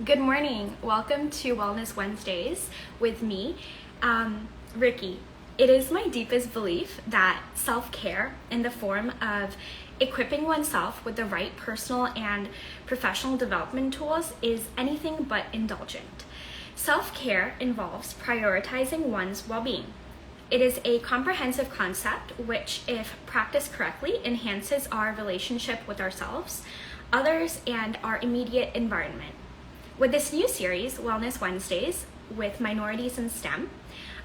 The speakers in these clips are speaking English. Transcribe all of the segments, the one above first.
Good morning. Welcome to Wellness Wednesdays with me, Ricky. It is my deepest belief that self care, in the form of equipping oneself with the right personal and professional development tools, is anything but indulgent. Self care involves prioritizing one's well being. It is a comprehensive concept which, if practiced correctly, enhances our relationship with ourselves, others, and our immediate environment. With this new series, Wellness Wednesdays, with minorities in STEM,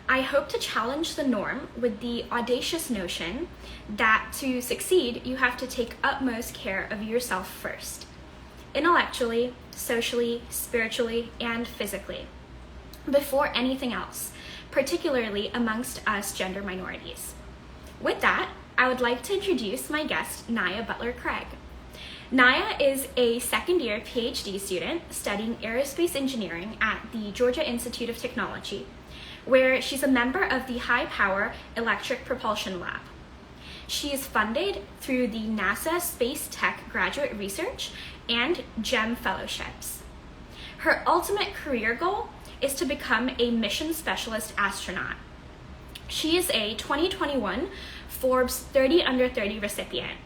I hope to challenge the norm with the audacious notion that to succeed, you have to take utmost care of yourself first, intellectually, socially, spiritually, and physically, before anything else, particularly amongst us gender minorities. With that, I would like to introduce my guest, Naia Butler-Craig. Naia is a second-year PhD student studying aerospace engineering at the Georgia Institute of Technology, where she's a member of the High Power Electric Propulsion Lab. She is funded through the NASA Space Tech Graduate Research and GEM Fellowships. Her ultimate career goal is to become a mission specialist astronaut. She is a 2021 Forbes 30 Under 30 recipient.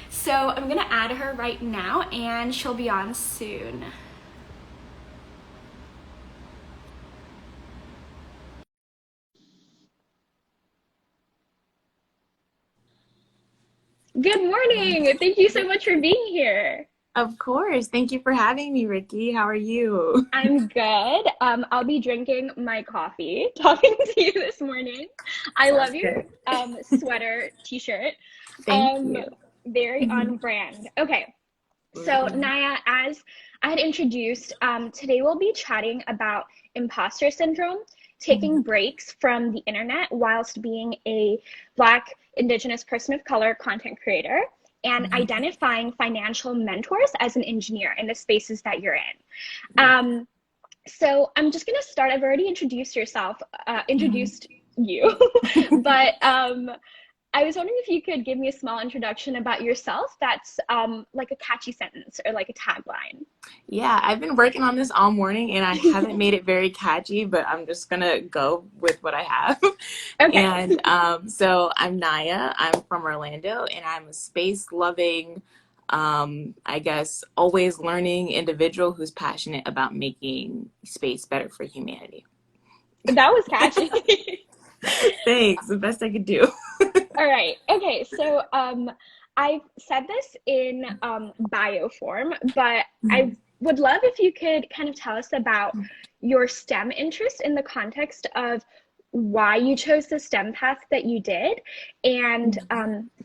So I'm gonna add her right now and she'll be on soon. Good morning. Thank you so much for being here. Of course. Thank you for having me, Ricky. How are you? I'm good. I'll be drinking my coffee, talking to you this morning. I Sounds love your good. sweater t-shirt. Thank Um, you. Very on brand. Okay, so Mhm. Naya, as I had introduced, today we'll be chatting about imposter syndrome, taking Mhm. breaks from the internet whilst being a Black, Indigenous person of color content creator, and Mhm. identifying financial mentors as an engineer in the spaces that you're in. Yeah. So I'm just gonna start. I've already Mhm. introduced you, but I was wondering if you could give me a small introduction about yourself that's like a catchy sentence or like a tagline. Yeah, I've been working on this all morning and I haven't made it very catchy, but I'm just gonna go with what I have. Okay. And so I'm Naya. I'm from Orlando and I'm a space loving, I guess, always learning individual who's passionate about making space better for humanity. That was catchy. Thanks, the best I could do. All right. Okay. So I said this in bio form, but I would love if you could kind of tell us about your STEM interest in the context of why you chose the STEM path that you did, and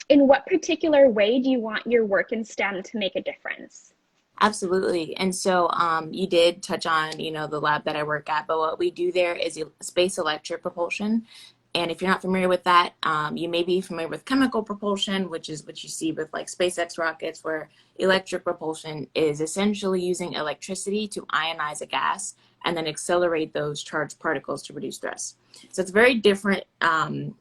in what particular way do you want your work in STEM to make a difference? Absolutely. And so you did touch on, the lab that I work at, but what we do there is space electric propulsion. And if you're not familiar with that, you may be familiar with chemical propulsion, which is what you see with like SpaceX rockets, where electric propulsion is essentially using electricity to ionize a gas and then accelerate those charged particles to reduce thrust. So it's a very different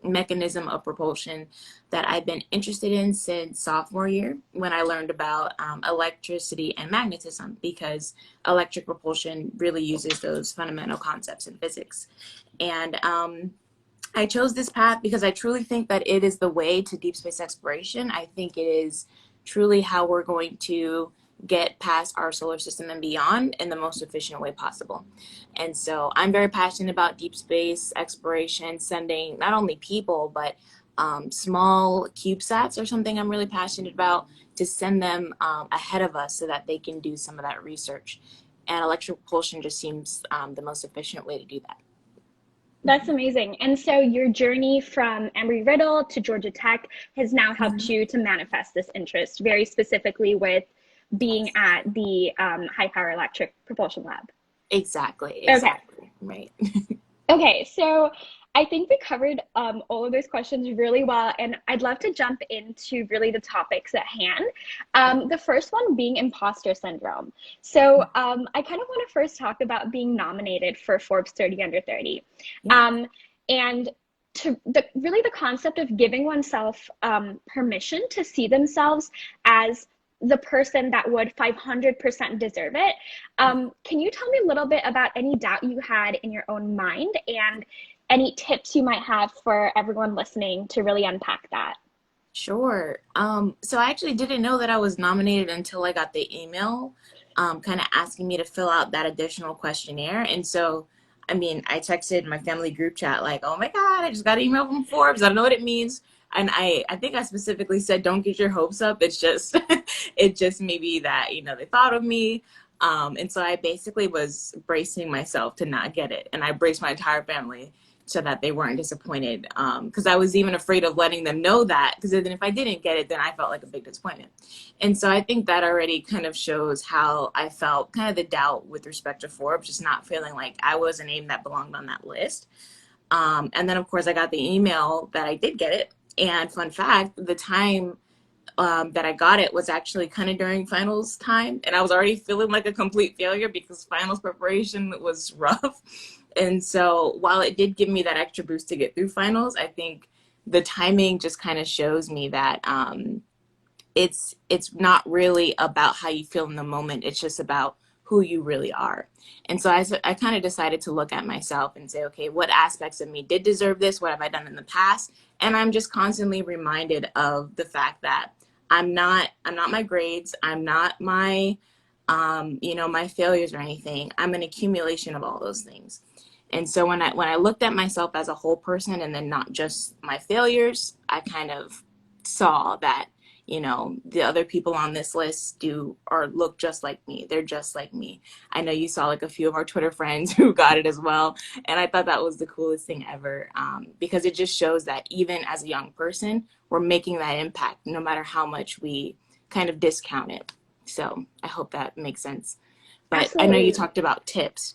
mechanism of propulsion that I've been interested in since sophomore year when I learned about electricity and magnetism, because electric propulsion really uses those fundamental concepts in physics. And I chose this path because I truly think that it is the way to deep space exploration. I think it is truly how we're going to get past our solar system and beyond in the most efficient way possible. And so I'm very passionate about deep space exploration, sending not only people, but small CubeSats are something I'm really passionate about, to send them ahead of us so that they can do some of that research. And electric propulsion just seems the most efficient way to do that. That's amazing. And so your journey from Embry-Riddle to Georgia Tech has now helped Mhm. you to manifest this interest, very specifically with being Yes. at the High Power Electric Propulsion Lab. Exactly, Okay. exactly. Right. Okay, so I think we covered all of those questions really well, and I'd love to jump into really the topics at hand. The first one being imposter syndrome. So I kind of want to first talk about being nominated for Forbes 30 Under 30. Yeah. Um, and really the concept of giving oneself permission to see themselves as the person that would 500% deserve it. Can you tell me a little bit about any doubt you had in your own mind and any tips you might have for everyone listening to really unpack that? Sure. So I actually didn't know that I was nominated until I got the email, kind of asking me to fill out that additional questionnaire. And so, I mean, I texted my family group chat like, "Oh my God, I just got an email from Forbes. I don't know what it means." And I think I specifically said, "Don't get your hopes up. It's just, it just maybe that, they thought of me." And so I basically was bracing myself to not get it. And I braced my entire family so that they weren't disappointed. Because I was even afraid of letting them know that, because then if I didn't get it, then I felt like a big disappointment. And so I think that already kind of shows how I felt, kind of the doubt with respect to Forbes, just not feeling like I was a name that belonged on that list. And then, of course, I got the email that I did get it. And fun fact, the time that I got it was actually kind of during finals time. And I was already feeling like a complete failure because finals preparation was rough. And so while it did give me that extra boost to get through finals, I think the timing just kind of shows me that it's not really about how you feel in the moment. It's just about who you really are. And so I kind of decided to look at myself and say, okay, what aspects of me did deserve this? What have I done in the past? And I'm just constantly reminded of the fact that I'm not my grades. I'm not my, my failures or anything. I'm an accumulation of all those things. And so when I looked at myself as a whole person and then not just my failures, I kind of saw that, the other people on this list do or look just like me. They're just like me. I know you saw like a few of our Twitter friends who got it as well. And I thought that was the coolest thing ever, because it just shows that even as a young person, we're making that impact no matter how much we kind of discount it. So I hope that makes sense. But I know you Absolutely. talked about tips.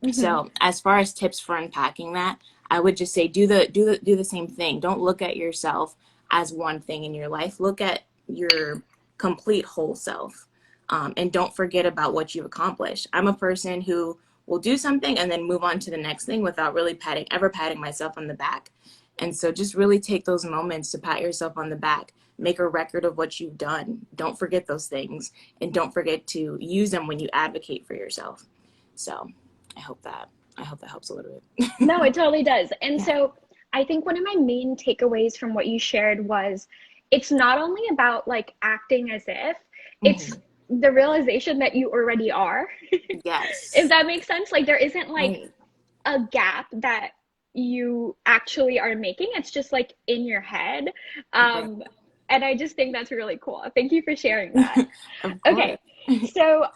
Mm-hmm. So as far as tips for unpacking that, I would just say do the same thing. Don't look at yourself as one thing in your life. Look at your complete whole self. And don't forget about what you've accomplished. I'm a person who will do something and then move on to the next thing without really patting myself on the back. And so just really take those moments to pat yourself on the back. Make a record of what you've done. Don't forget those things, and don't forget to use them when you advocate for yourself. So I hope that helps a little bit. No, it totally does. And Yeah. so I think one of my main takeaways from what you shared was it's not only about like acting as if, it's Hmm. the realization that you already are. If Yes. that makes sense, like there isn't like Right. a gap that you actually are making. It's just like in your head. Right. Um, and I just think that's really cool. Thank you for sharing that. Of course. Okay, so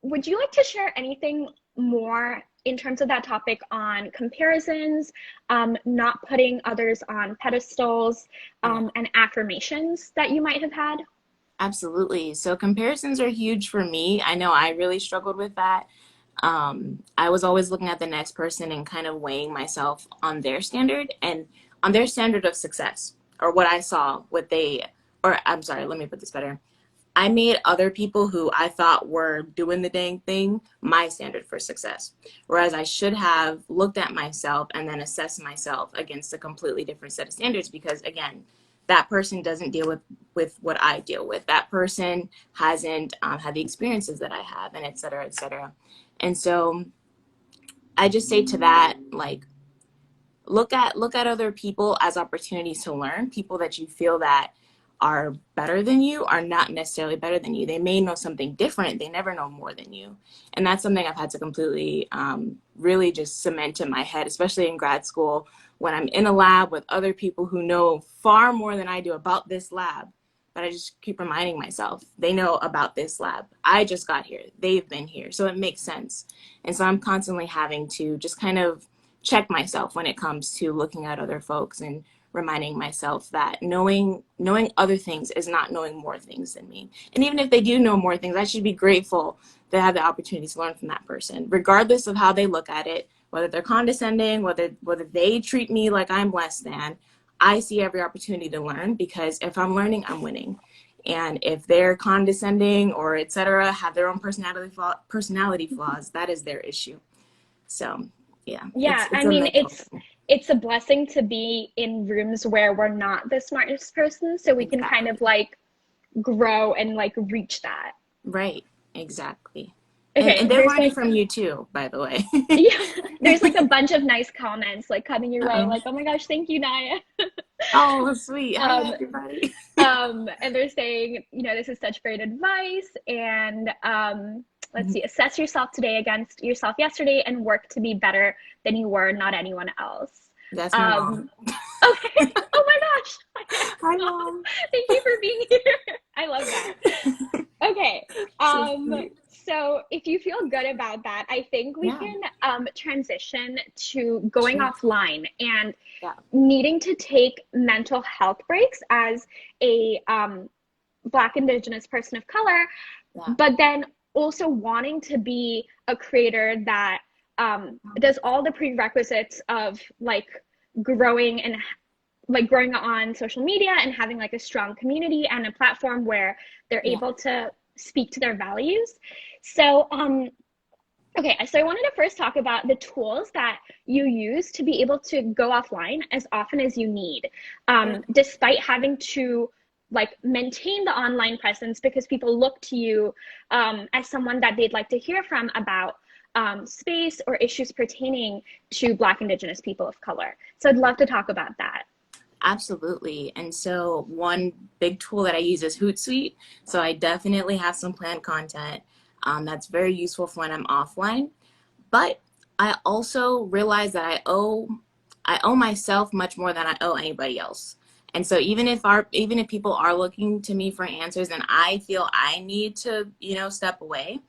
would you like to share anything more in terms of that topic on comparisons, not putting others on pedestals, Yeah. and affirmations that you might have had? Absolutely. So comparisons are huge for me. I know I really struggled with that. I was always looking at the next person and kind of weighing myself on their standard and on their standard of success, or what I saw, or I'm sorry, let me put this better. I made other people who I thought were doing the dang thing my standard for success. Whereas I should have looked at myself and then assessed myself against a completely different set of standards, because again, that person doesn't deal with what I deal with. That person hasn't had the experiences that I have, and et cetera, et cetera. And so I just say to that, like, look at other people as opportunities to learn. People that you feel that are better than you are not necessarily better than you. They may know something different. They never know more than you. And that's something I've had to completely really just cement in my head, especially in grad school, when I'm in a lab with other people who know far more than I do about this lab. But I just keep reminding myself, they know about this lab. I just got here. They've been here. So it makes sense. And so I'm constantly having to just kind of check myself when it comes to looking at other folks, and reminding myself that knowing other things is not knowing more things than me. And even if they do know more things, I should be grateful to have the opportunity to learn from that person, regardless of how they look at it, whether they're condescending, whether they treat me like I'm less than. I see every opportunity to learn, because if I'm learning, I'm winning. And if they're condescending or etc., have their own personality flaws, that is their issue. So yeah, Yeah, it's I a mean, mental thing. it's a blessing to be in rooms where we're not the smartest person, so we can kind Exactly. of like grow and like reach that. Right. Exactly. Okay, And they're learning from you too, by the way. yeah, there's like a bunch of nice comments like coming your way, Uh-oh. like, oh my gosh, thank you, Naya. Oh, sweet. Hi, Um, everybody. and they're saying, this is such great advice. And let's see, assess yourself today against yourself yesterday and work to be better than you were, not anyone else. That's my mom. Um, okay. Oh my gosh. Hi, mom. Thank you for being here. I love that. Okay. So sweet. So if you feel good about that, I think we Yeah. can transition to going Sure. offline and Yeah. needing to take mental health breaks as a Black Indigenous person of color, Yeah. but then also wanting to be a creator that does all the prerequisites of like growing and like growing on social media and having like a strong community and a platform where they're Yeah. able to speak to their values. So okay, so I wanted to first talk about the tools that you use to be able to go offline as often as you need, despite having to like maintain the online presence because people look to you as someone that they'd like to hear from about space or issues pertaining to Black Indigenous people of color. So I'd love to talk about that. Absolutely. And so one big tool that I use is Hootsuite. So I definitely have some planned content that's very useful for when I'm offline. But I also realize that I owe myself much more than I owe anybody else. And so even if people are looking to me for answers and I feel I need to, step away,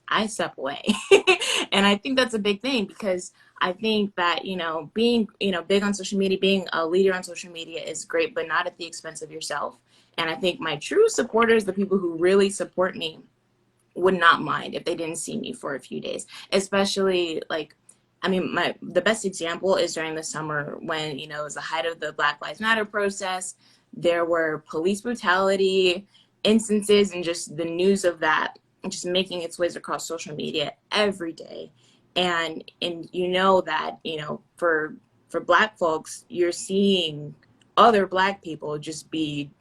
I step away. And I think that's a big thing because I think that, being, big on social media, being a leader on social media is great, but not at the expense of yourself. And I think my true supporters, the people who really support me, would not mind if they didn't see me for a few days, especially like, I mean, the best example is during the summer when, it was the height of the Black Lives Matter process. There were police brutality instances and just the news of that just making its ways across social media every day. And that, for Black folks, you're seeing other Black people just be,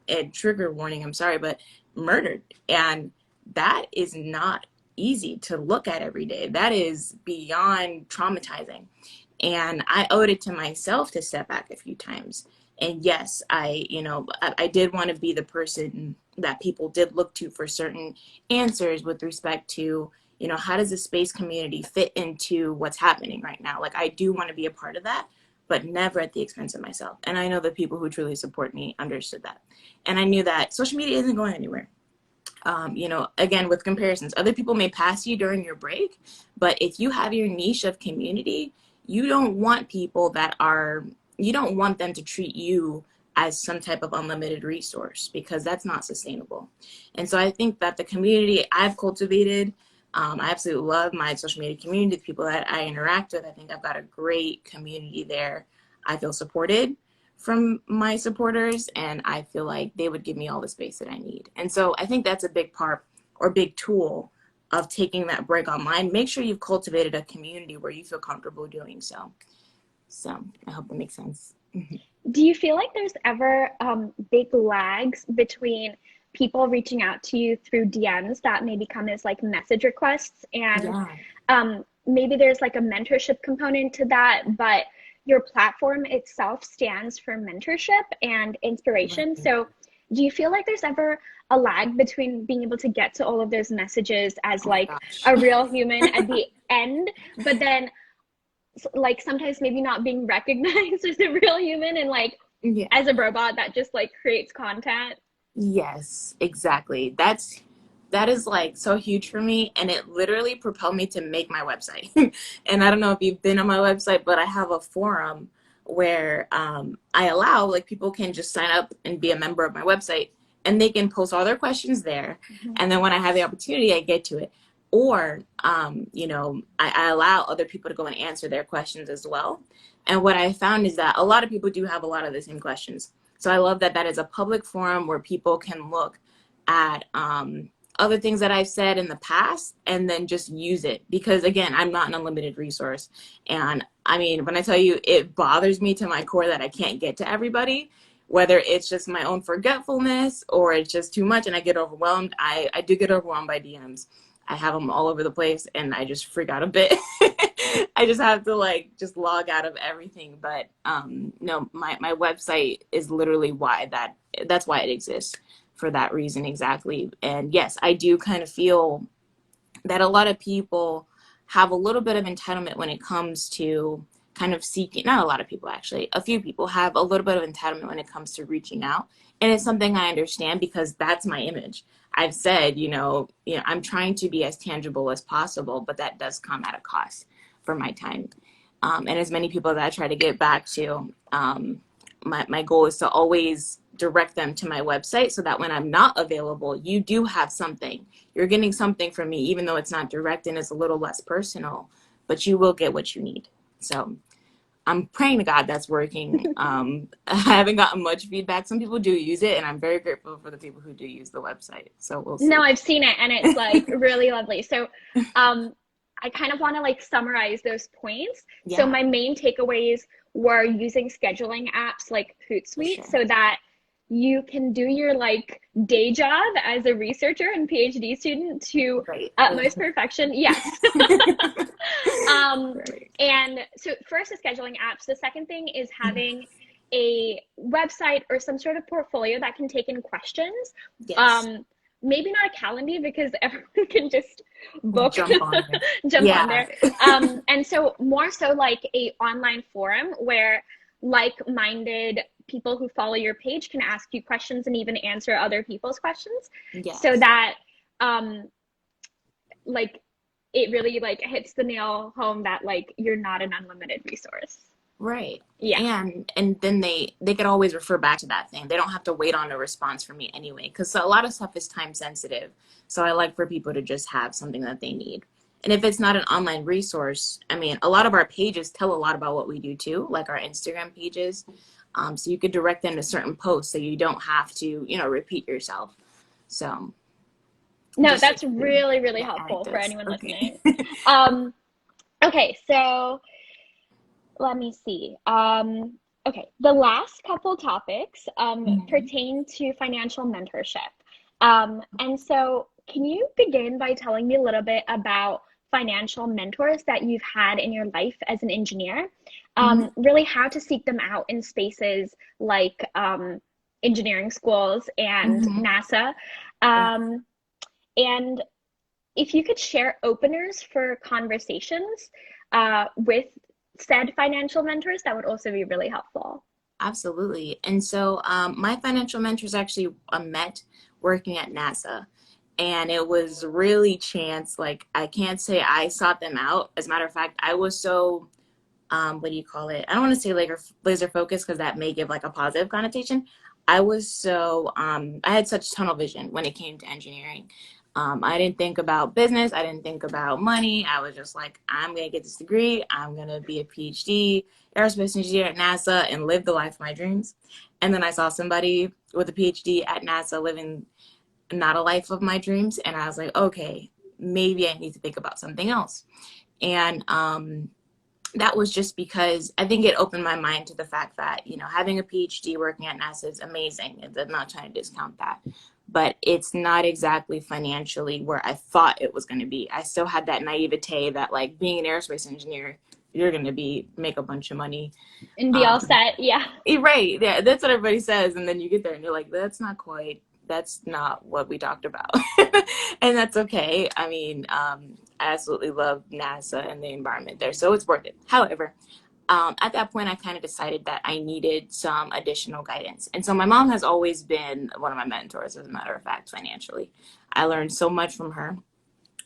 a trigger warning, I'm sorry, but murdered. And that is not easy to look at every day. That is beyond traumatizing. And I owed it to myself to step back a few times. And yes, I did want to be the person that people did look to for certain answers with respect to, how does the space community fit into what's happening right now? Like, I do want to be a part of that, but never at the expense of myself. And I know the people who truly support me understood that. And I knew that social media isn't going anywhere. Again, with comparisons, other people may pass you during your break, but if you have your niche of community, you don't want you don't want them to treat you as some type of unlimited resource because that's not sustainable. And so I think that the community I've cultivated, I absolutely love my social media community, the people that I interact with. I think I've got a great community there. I feel supported from my supporters, and I feel like they would give me all the space that I need. And so I think that's a big part or big tool of taking that break online. Make sure you've cultivated a community where you feel comfortable doing so. So I hope that makes sense. Do you feel like there's ever big lags between people reaching out to you through DMs that maybe come as like message requests and Yeah. maybe there's like a mentorship component to that, but your platform itself stands for mentorship and inspiration. Right. So do you feel like there's ever a lag between being able to get to all of those messages as Oh my like gosh. a real human at the end, but then like sometimes maybe not being recognized as a real human and like Yeah. as a robot that just like creates content? Yes, exactly. That is like so huge for me, and it literally propelled me to make my website. And I don't know if you've been on my website, but I have a forum where I allow like people can just sign up and be a member of my website, and they can post all their questions there. Mm-hmm. And then when I have the opportunity, I get to it. Or I allow other people to go and answer their questions as well. And what I found is that a lot of people do have a lot of the same questions. So I love that that is a public forum where people can look at other things that I've said in the past and then just use it. Because again, I'm not an unlimited resource. And I mean, when I tell you it bothers me to my core that I can't get to everybody, whether it's just my own forgetfulness or it's just too much and I get overwhelmed. I do get overwhelmed by DMs. I have them all over the place and I just freak out a bit. I just have to like just log out of everything. But no, my website is literally why that's why it exists, for that reason exactly. And yes, I do kind of feel that a lot of people have a little bit of entitlement when it comes to kind of seeking, not a lot of people actually, a few people have a little bit of entitlement when it comes to reaching out. And it's something I understand because that's my image. I've said, I'm trying to be as tangible as possible, but that does come at a cost for my time. And as many people that I try to get back to, my goal is to always direct them to my website so that when I'm not available, you do have something. You're getting something from me, even though it's not direct and it's a little less personal, but you will get what you need. So I'm praying to God that's working. I haven't gotten much feedback. Some people do use it, and I'm very grateful for the people who do use the website. So we'll see. No, I've seen it, and it's like really lovely. So I kind of want to like summarize those points. Yeah. So my main takeaways were using scheduling apps like Hootsuite, sure, so that you can do your like day job as a researcher and PhD student to utmost perfection. Yes. And so first is scheduling apps. The second thing is having a website or some sort of portfolio that can take in questions. Yes. Maybe not a calendar because everyone can just book, jump on there. And so more so like a online forum where like-minded people who follow your page can ask you questions and even answer other people's questions. Yes. So that like it really like hits the nail home that like you're not an unlimited resource. Right. Yeah. And then they could always refer back to that thing. They don't have to wait on a response from me anyway, because a lot of stuff is time sensitive. So I like for people to just have something that they need. And if it's not an online resource, I mean, a lot of our pages tell a lot about what we do too, like our Instagram pages. So you could direct them to certain posts so you don't have to, repeat yourself. So. No, that's really, really helpful for anyone listening. Okay, so let me see. Okay, the last couple topics pertain to financial mentorship. And so can you begin by telling me a little bit about financial mentors that you've had in your life as an engineer? Really how to seek them out in spaces like engineering schools and NASA. And if you could share openers for conversations with said financial mentors, that would also be really helpful. Absolutely. And so my financial mentors actually met working at NASA. And it was really chance. Like, I can't say I sought them out. As a matter of fact, I was so, what do you call it? I don't want to say laser focused because that may give like a positive connotation. I was so, I had such tunnel vision when it came to engineering. I didn't think about business. I didn't think about money. I was just like, I'm going to get this degree. I'm going to be a PhD aerospace engineer at NASA and live the life of my dreams. And then I saw somebody with a PhD at NASA living not a life of my dreams. And I was like, okay, maybe I need to think about something else. And that was just because I think it opened my mind to the fact that, having a PhD working at NASA is amazing. And I'm not trying to discount that. But it's not exactly financially where I thought it was going to be. I still had that naivete that like being an aerospace engineer, you're going to make a bunch of money. And be all set, yeah. Right, yeah, that's what everybody says. And then you get there and you're like, that's not what we talked about. And that's okay. I mean, I absolutely love NASA and the environment there, so it's worth it. However, at that point, I kind of decided that I needed some additional guidance. And so my mom has always been one of my mentors, as a matter of fact, financially. I learned so much from her.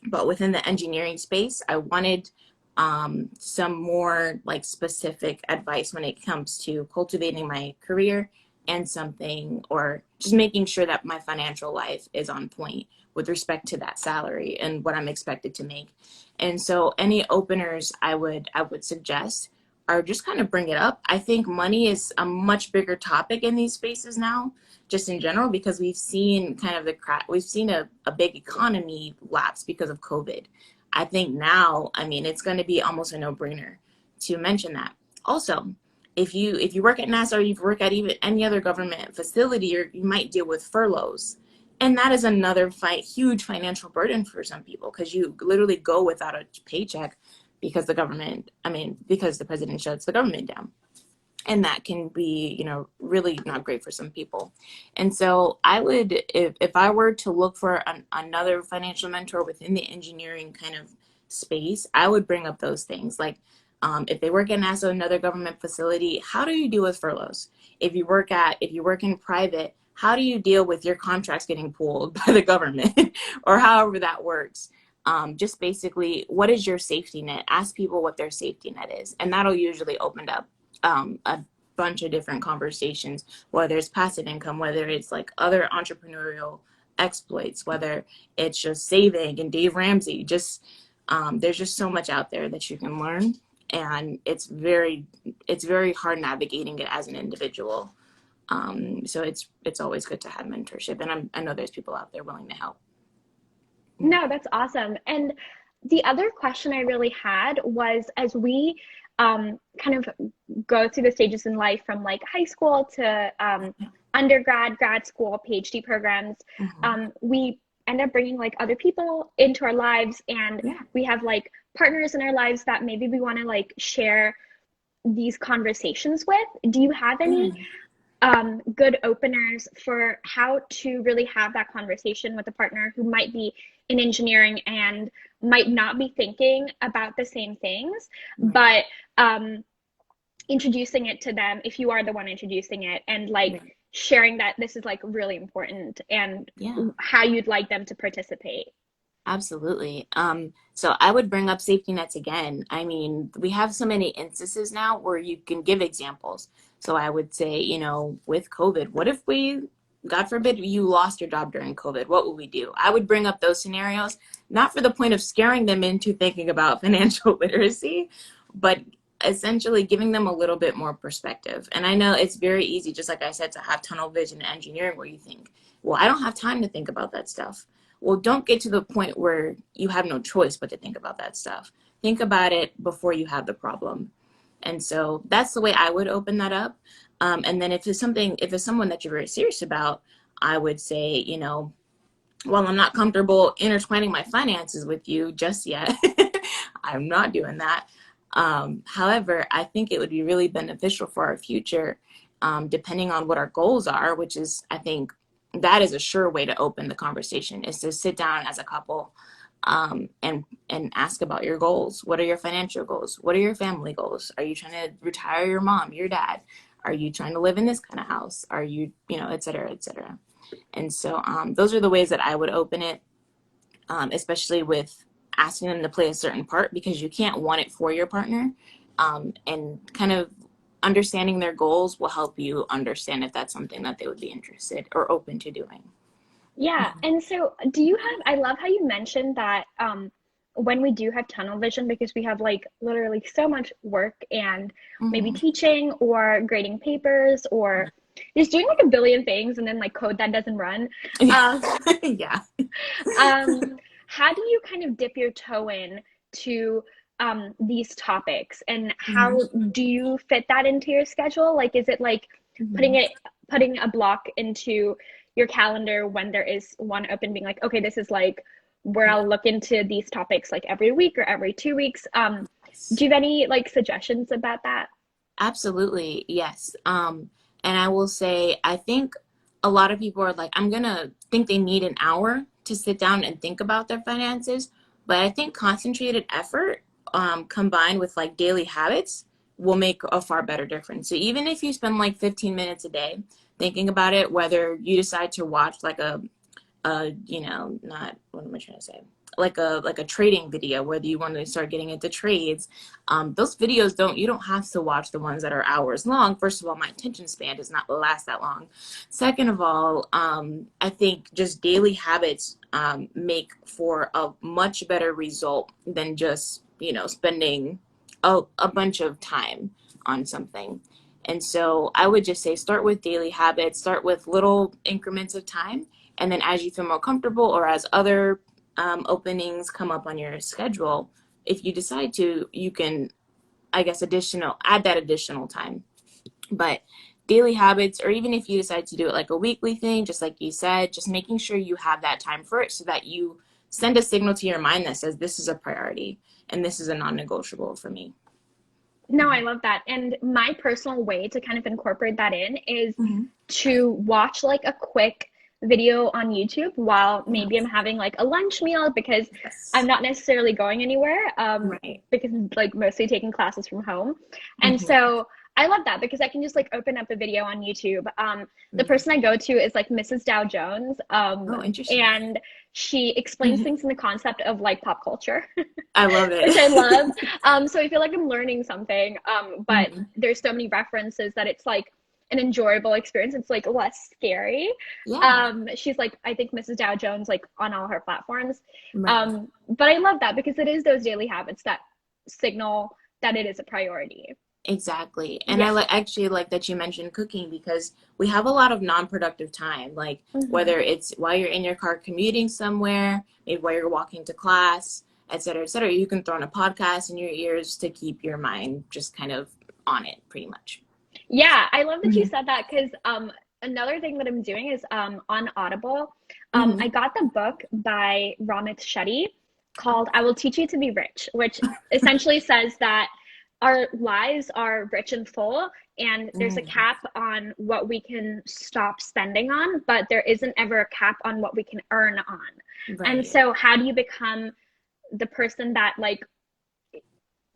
But within the engineering space, I wanted some more like specific advice when it comes to cultivating my career and something, or just making sure that my financial life is on point with respect to that salary and what I'm expected to make. And so any openers I would suggest are just kind of bring it up. I think money is a much bigger topic in these spaces now, just in general, because we've seen kind of we've seen a big economy lapse because of COVID. I think now, I mean, it's going to be almost a no-brainer to mention that. Also, if you work at NASA or you work at even any other government facility, you might deal with furloughs. And that is another huge financial burden for some people, because you literally go without a paycheck because the government, because the president shuts the government down. And that can be, really not great for some people. And so I would, if I were to look for another financial mentor within the engineering kind of space, I would bring up those things. Like, if they work at NASA, another government facility, how do you deal with furloughs? If you work in private, how do you deal with your contracts getting pulled by the government or however that works? Just basically, what is your safety net? Ask people what their safety net is, and that'll usually open up a bunch of different conversations, whether it's passive income, whether it's like other entrepreneurial exploits, whether it's just saving and Dave Ramsey. Just there's just so much out there that you can learn, and it's very hard navigating it as an individual. So it's always good to have mentorship, and I know there's people out there willing to help. No, that's awesome. And the other question I really had was, as we kind of go through the stages in life from like high school to undergrad, grad school, PhD programs, we end up bringing like other people into our lives, and we have like partners in our lives that maybe we want to like share these conversations with. Do you have any good openers for how to really have that conversation with a partner who might be in engineering and might not be thinking about the same things, but introducing it to them, if you are the one introducing it, and like sharing that this is like really important, and how you'd like them to participate? Absolutely. So I would bring up safety nets again. I mean, we have so many instances now where you can give examples. So I would say, with COVID, what if God forbid, you lost your job during COVID? What would we do? I would bring up those scenarios, not for the point of scaring them into thinking about financial literacy, but essentially giving them a little bit more perspective. And I know it's very easy, just like I said, to have tunnel vision in engineering where you think, well, I don't have time to think about that stuff. Well, don't get to the point where you have no choice but to think about that stuff. Think about it before you have the problem. And so that's the way I would open that up. And then if it's someone that you're very serious about, I would say, well, I'm not comfortable intertwining my finances with you just yet. I'm not doing that. However, I think it would be really beneficial for our future, depending on what our goals are, which is, I think, that is a sure way to open the conversation, is to sit down as a couple and ask about your goals. What are your financial goals? What are your family goals? Are you trying to retire your mom, your dad? Are you trying to live in this kind of house? Are you, et cetera, et cetera. And so those are the ways that I would open it, especially with asking them to play a certain part, because you can't want it for your partner. And kind of understanding their goals will help you understand if that's something that they would be interested or open to doing. Yeah. And so I love how you mentioned that when we do have tunnel vision, because we have like literally so much work and maybe teaching or grading papers or just doing like a billion things, and then like code that doesn't run. Yeah. How do you kind of dip your toe in to these topics, and how do you fit that into your schedule? Like, is it like putting a block into your calendar when there is one open, being like, okay, this is like where I'll look into these topics like every week or every 2 weeks? Do you have any like suggestions about that? Absolutely. Yes. And I will say, I think a lot of people are like, I'm going to think they need an hour to sit down and think about their finances. But I think concentrated effort combined with like daily habits will make a far better difference. So even if you spend like 15 minutes a day thinking about it, whether you decide to watch like not, what am I trying to say? Like a trading video, whether you want to start getting into trades, those videos you don't have to watch the ones that are hours long. First of all, my attention span does not last that long. Second of all, I think just daily habits make for a much better result than just, spending a bunch of time on something. And so I would just say, start with daily habits, start with little increments of time. And then as you feel more comfortable, or as other openings come up on your schedule, if you decide to, you can, I guess, add that additional time. But daily habits, or even if you decide to do it like a weekly thing, just like you said, just making sure you have that time for it so that you send a signal to your mind that says this is a priority and this is a non-negotiable for me. No, I love that. And my personal way to kind of incorporate that in is Mm-hmm. to watch like a quick video on YouTube while maybe I'm having like a lunch meal because I'm Yes. not necessarily going anywhere, Right. because like mostly taking classes from home. And Mm-hmm. so I love that because I can just like open up a video on YouTube. The Mm-hmm. person I go to is like Mrs. Dow Jones, Oh, interesting. and she explains Mm-hmm. things in the concept of like pop culture. I love Which I it. love. So I feel like I'm learning something. But Mm-hmm. there's so many references that it's like an enjoyable experience. It's like less scary. Yeah. She's like, I think Mrs. Dow Jones, like on all her platforms. Right. But I love that because it is those daily habits that signal that it is a priority. Exactly. And I Yeah. like actually like that you mentioned cooking because we have a lot of non-productive time, like Hmm. whether it's while you're in your car commuting somewhere, maybe while you're walking to class, et cetera, et cetera. You can throw on a podcast in your ears to keep your mind just kind of on it, pretty much. Yeah, I love that you Hmm. said that because another thing that I'm doing is on Audible. Hmm. I got the book by Ramit Shetty called "I Will Teach You to Be Rich," which essentially says that our lives are rich and full, and there's a Hmm. cap on what we can stop spending on, but there isn't ever a cap on what we can earn on. And Right. so, how do you become the person that like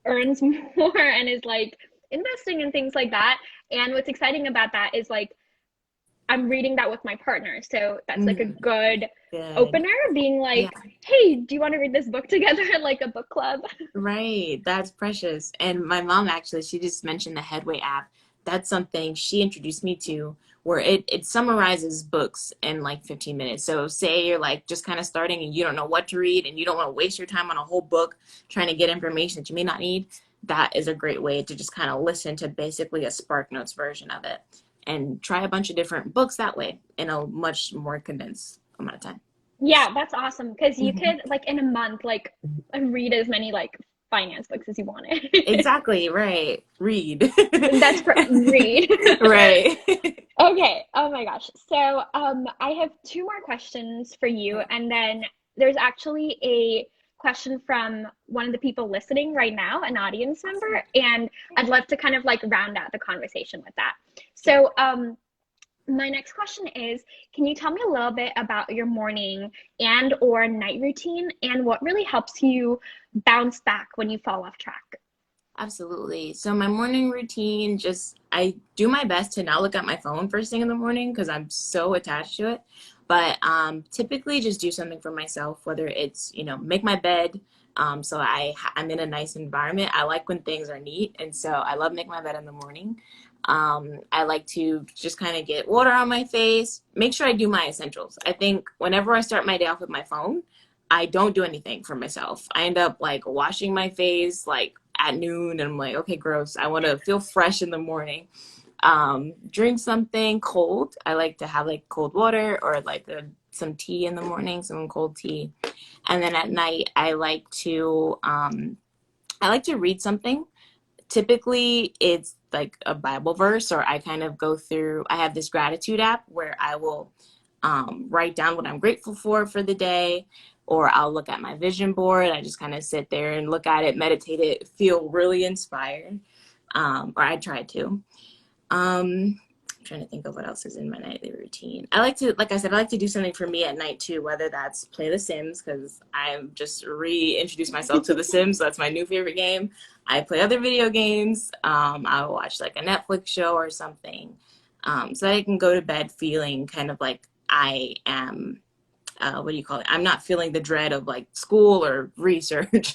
earns more and is like investing in things like that? And what's exciting about that is like I'm reading that with my partner. So that's like a Hmm. good Good. opener, being Yeah. like, hey, do you want to read this book together? Like a book club. Right. That's precious. And my mom actually, she just mentioned the Headway app. That's something she introduced me to where it summarizes books in like 15 minutes. So say you're like just kind of starting and you don't know what to read and you don't want to waste your time on a whole book trying to get information that you may not need. That is a great way to just kind of listen to basically a Spark Notes version of it and try a bunch of different books that way in a much more condensed amount of time. Yeah, that's awesome because you Mhm. could like in a month like read as many like finance books as you wanted. Exactly, right. Read. That's for read. Right. Okay. Oh my gosh. So, I have two more questions for you, Okay. and then there's actually a question from one of the people listening right now, an audience member, Awesome. and Yeah, I'd love to kind of like round out the conversation with that. sure. So, my next question is, can you tell me a little bit about your morning and or night routine and what really helps you bounce back when you fall off track? Absolutely. So my morning routine, just I do my best to not look at my phone first thing in the morning because I'm so attached to it. But typically just do something for myself, whether it's, make my bed. So I'm in a nice environment. I like when things are neat, and so I love making my bed in the morning. I like to just kind of get water on my face, make sure I do my essentials. I think whenever I start my day off with my phone, I don't do anything for myself. I end up like washing my face like at noon and I'm like, okay, gross. I want to feel fresh in the morning. Drink something cold. I like to have like cold water or like some tea in the morning, some cold tea. And then at night, I like to read something. Typically, it's like a Bible verse, or I kind of go through. I have this gratitude app where I will write down what I'm grateful for the day, or I'll look at my vision board. I just kind of sit there and look at it, meditate it, feel really inspired, or I try to. I'm trying to think of what else is in my nightly routine. I like to, like I said, I like to do something for me at night too, whether that's play The Sims, because I've just reintroduced myself to The Sims. So that's my new favorite game. I play other video games. I'll watch like a Netflix show or something, so that I can go to bed feeling kind of like I am. What do you call it? I'm not feeling the dread of like school or research.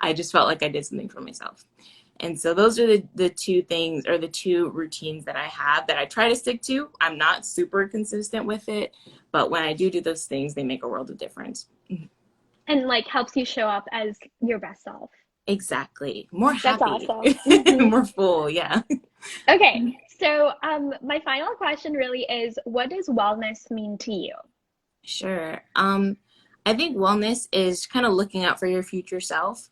I just felt like I did something for myself. And so those are the two things or the two routines that I have that I try to stick to. I'm not super consistent with it, but when I do those things, they make a world of difference. And like helps you show up as your best self. Exactly. More That's happy, awesome. Hmm. more full. Yeah. Okay, so my final question really is, what does wellness mean to you? Sure. I think wellness is kind of looking out for your future self,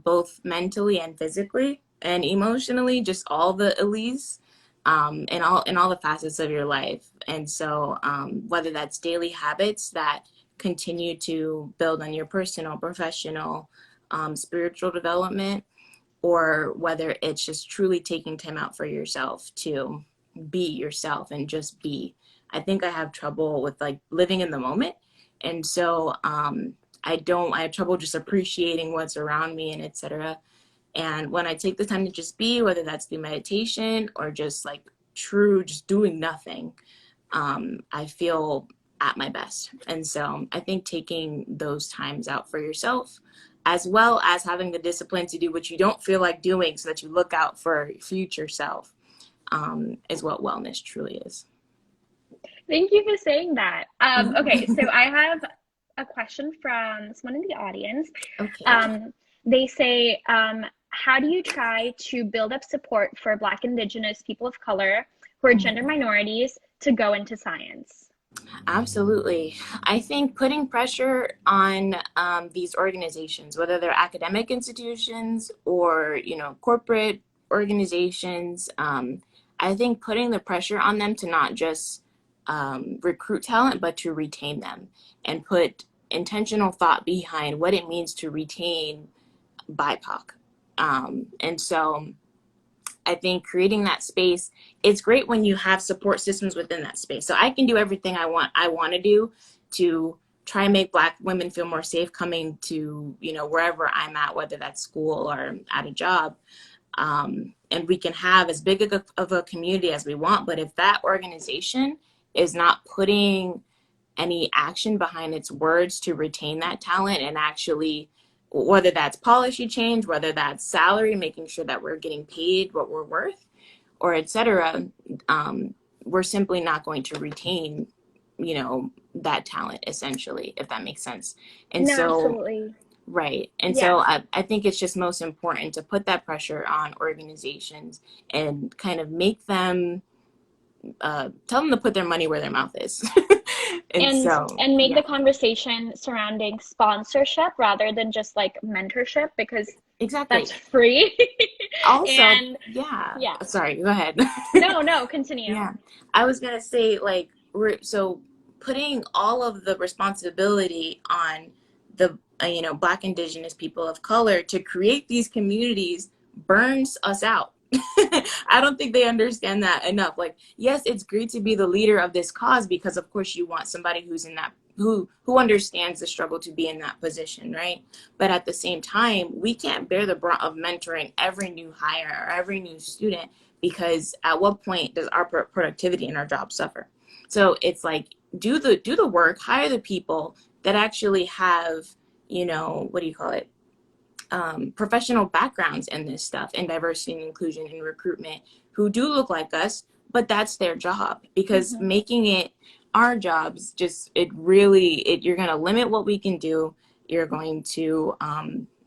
both mentally and physically and emotionally, just all the Elise. in all the facets of your life. And so whether that's daily habits that continue to build on your personal, professional, spiritual development, or whether it's just truly taking time out for yourself to be yourself and just be. I think I have trouble with like living in the moment. And so I have trouble just appreciating what's around me and etc. And when I take the time to just be, whether that's through meditation or just like true, just doing nothing, I feel at my best. And so I think taking those times out for yourself, as well as having the discipline to do what you don't feel like doing so that you look out for your future self, is what wellness truly is. Thank you for saying that. Okay, so I have a question from someone in the audience. Okay. They say, how do you try to build up support for Black, Indigenous, people of color who are gender minorities to go into science? Absolutely. I think putting pressure on these organizations, whether they're academic institutions or, corporate organizations, I think putting the pressure on them to not just recruit talent, but to retain them and put intentional thought behind what it means to retain BIPOC. And so I think creating that space, it's great when you have support systems within that space. So I can do everything I want to do to try and make Black women feel more safe coming to, wherever I'm at, whether that's school or at a job. And we can have as big of a community as we want. But if that organization is not putting any action behind its words to retain that talent and actually, whether that's policy change, whether that's salary, making sure that we're getting paid what we're worth, or et cetera, we're simply not going to retain, that talent essentially, if that makes sense. And No, so, absolutely. right. And Yeah. so I think it's just most important to put that pressure on organizations and kind of make them, tell them to put their money where their mouth is. And and so, and make yeah, the conversation surrounding sponsorship rather than just like mentorship, because exactly. that's free. Also, And yeah, yeah, sorry, go ahead. no, continue. Yeah, I was gonna say, like, so putting all of the responsibility on the Black, Indigenous, people of color to create these communities burns us out. I don't think they understand that enough. Like, yes, it's great to be the leader of this cause because, of course, you want somebody who's in that who understands the struggle to be in that position, right? But at the same time, we can't bear the brunt of mentoring every new hire or every new student, because at what point does our productivity in our job suffer? So it's like, do the work, hire the people that actually have, what do you call it, professional backgrounds in this stuff, and diversity and inclusion and recruitment, who do look like us, but that's their job. Because Mm-hmm. making it our jobs, just you're going to limit what we can do. You're going to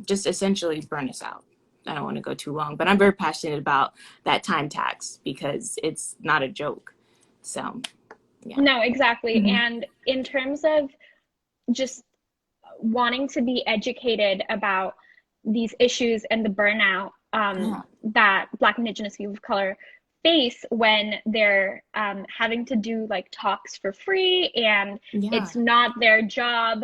just essentially burn us out. I don't want to go too long, but I'm very passionate about that time tax because it's not a joke. So, yeah. No, exactly. Mm-hmm. And in terms of just wanting to be educated about these issues and the burnout Yeah. that Black, Indigenous, people of color face when they're having to do like talks for free and Yeah. it's not their job.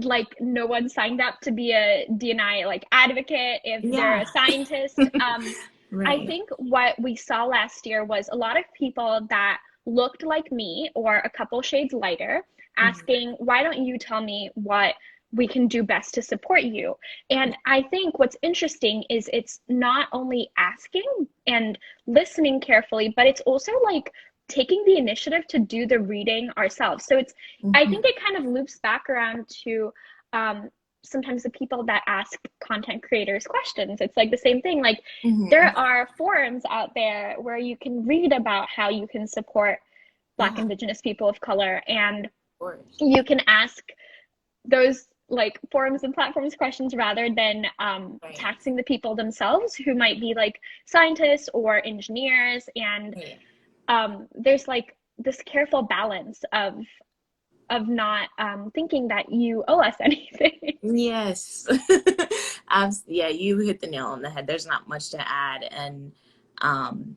Like no one signed up to be a DNI like advocate if they're Yeah. a scientist. I Right. think what we saw last year was a lot of people that looked like me or a couple shades lighter Mm-hmm. asking, why don't you tell me what we can do best to support you? And I think what's interesting is it's not only asking and listening carefully, but it's also like taking the initiative to do the reading ourselves. So it's, I Mm-hmm. think it kind of loops back around to sometimes the people that ask content creators questions. It's like the same thing. Like Mm-hmm. there are forums out there where you can read about how you can support Black, Yeah. Of Indigenous, people of color, and course. you can ask those like forums and platforms questions rather than Right. taxing the people themselves who might be like scientists or engineers. And Right. there's like this careful balance of not thinking that you owe us anything. Yes. Yeah, you hit the nail on the head. There's not much to add. And um,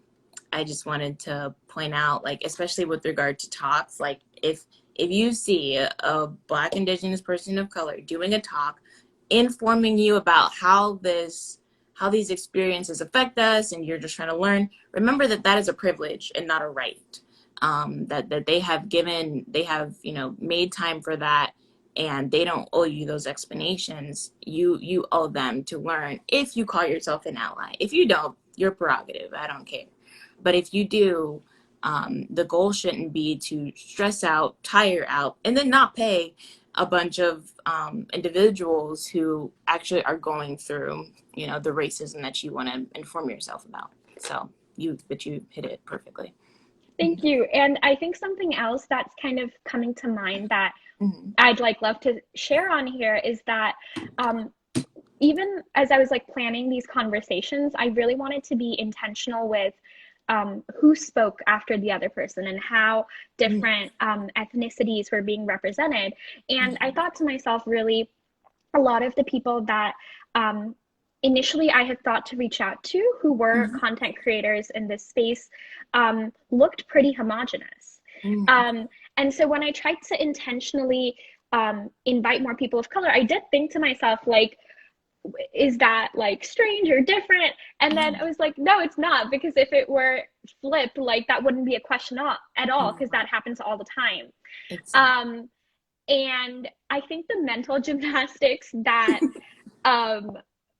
I just wanted to point out, like, especially with regard to talks, like if you see a Black, Indigenous person of color doing a talk informing you about how these experiences affect us, and you're just trying to learn, remember that that is a privilege and not a right. That they have made time for that, and they don't owe you those explanations. You owe them to learn, if you call yourself an ally. If you don't, your prerogative, I don't care. But if you do, the goal shouldn't be to stress out, tire out, and then not pay a bunch of individuals who actually are going through, the racism that you want to inform yourself about. So you hit it perfectly. Thank you. And I think something else that's kind of coming to mind that Mm-hmm. I'd love to share on here is that even as I was planning these conversations, I really wanted to be intentional with who spoke after the other person and how different ethnicities were being represented. And I thought to myself, really, a lot of the people that initially I had thought to reach out to, who were content creators in this space, looked pretty homogenous. And so when I tried to intentionally invite more people of color, I did think to myself, is that strange or different? And then I was like, no, it's not, because if it were flipped, that wouldn't be a question at all, because that happens all the time. Exactly. And I think the mental gymnastics that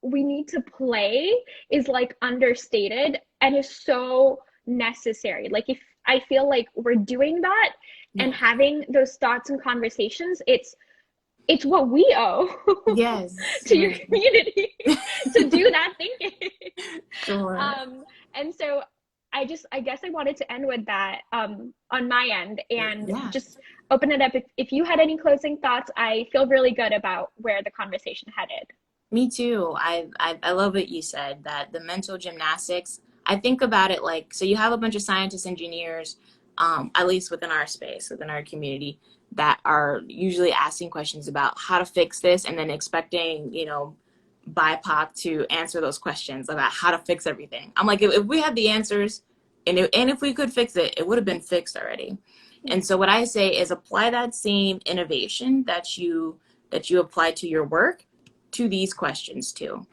we need to play is understated and is so necessary. If I feel like we're doing that and having those thoughts and conversations, it's what we owe to your community to do that thinking. Sure. And so I guess I wanted to end with that on my end, and just open it up. If you had any closing thoughts, I feel really good about where the conversation headed. Me too. I love what you said, that the mental gymnastics. I think about it so you have a bunch of scientists, engineers, at least within our space, within our community, that are usually asking questions about how to fix this, and then expecting, BIPOC to answer those questions about how to fix everything. I'm like, if we had the answers, and if we could fix it, it would have been fixed already. And so what I say is, apply that same innovation that you apply to your work to these questions too,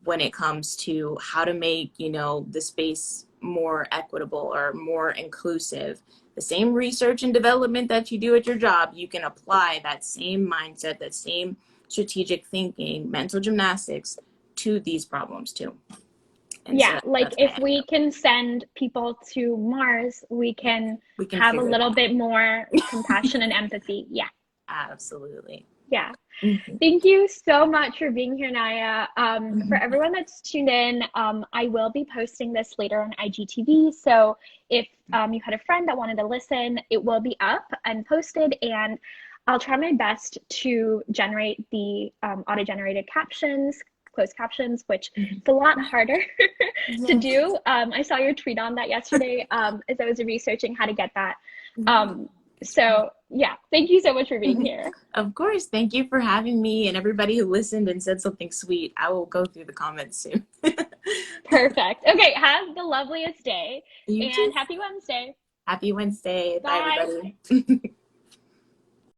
when it comes to how to make the space more equitable or more inclusive. The same research and development that you do at your job, you can apply that same mindset, that same strategic thinking, mental gymnastics to these problems too. And so if we can send people to Mars, we can have a little bit more compassion and empathy. Yeah, absolutely. Yeah. Thank you so much for being here, Naia. For everyone that's tuned in, I will be posting this later on IGTV. So if you had a friend that wanted to listen, it will be up and posted, and I'll try my best to generate the auto-generated captions, closed captions, which is a lot harder to do. I saw your tweet on that yesterday as I was researching how to get that. So yeah, thank you so much for being here. Of course. Thank you for having me, and everybody who listened and said something sweet. I will go through the comments soon. Perfect. Okay, have the loveliest day. You too. Happy Wednesday. Happy Wednesday. Bye everybody.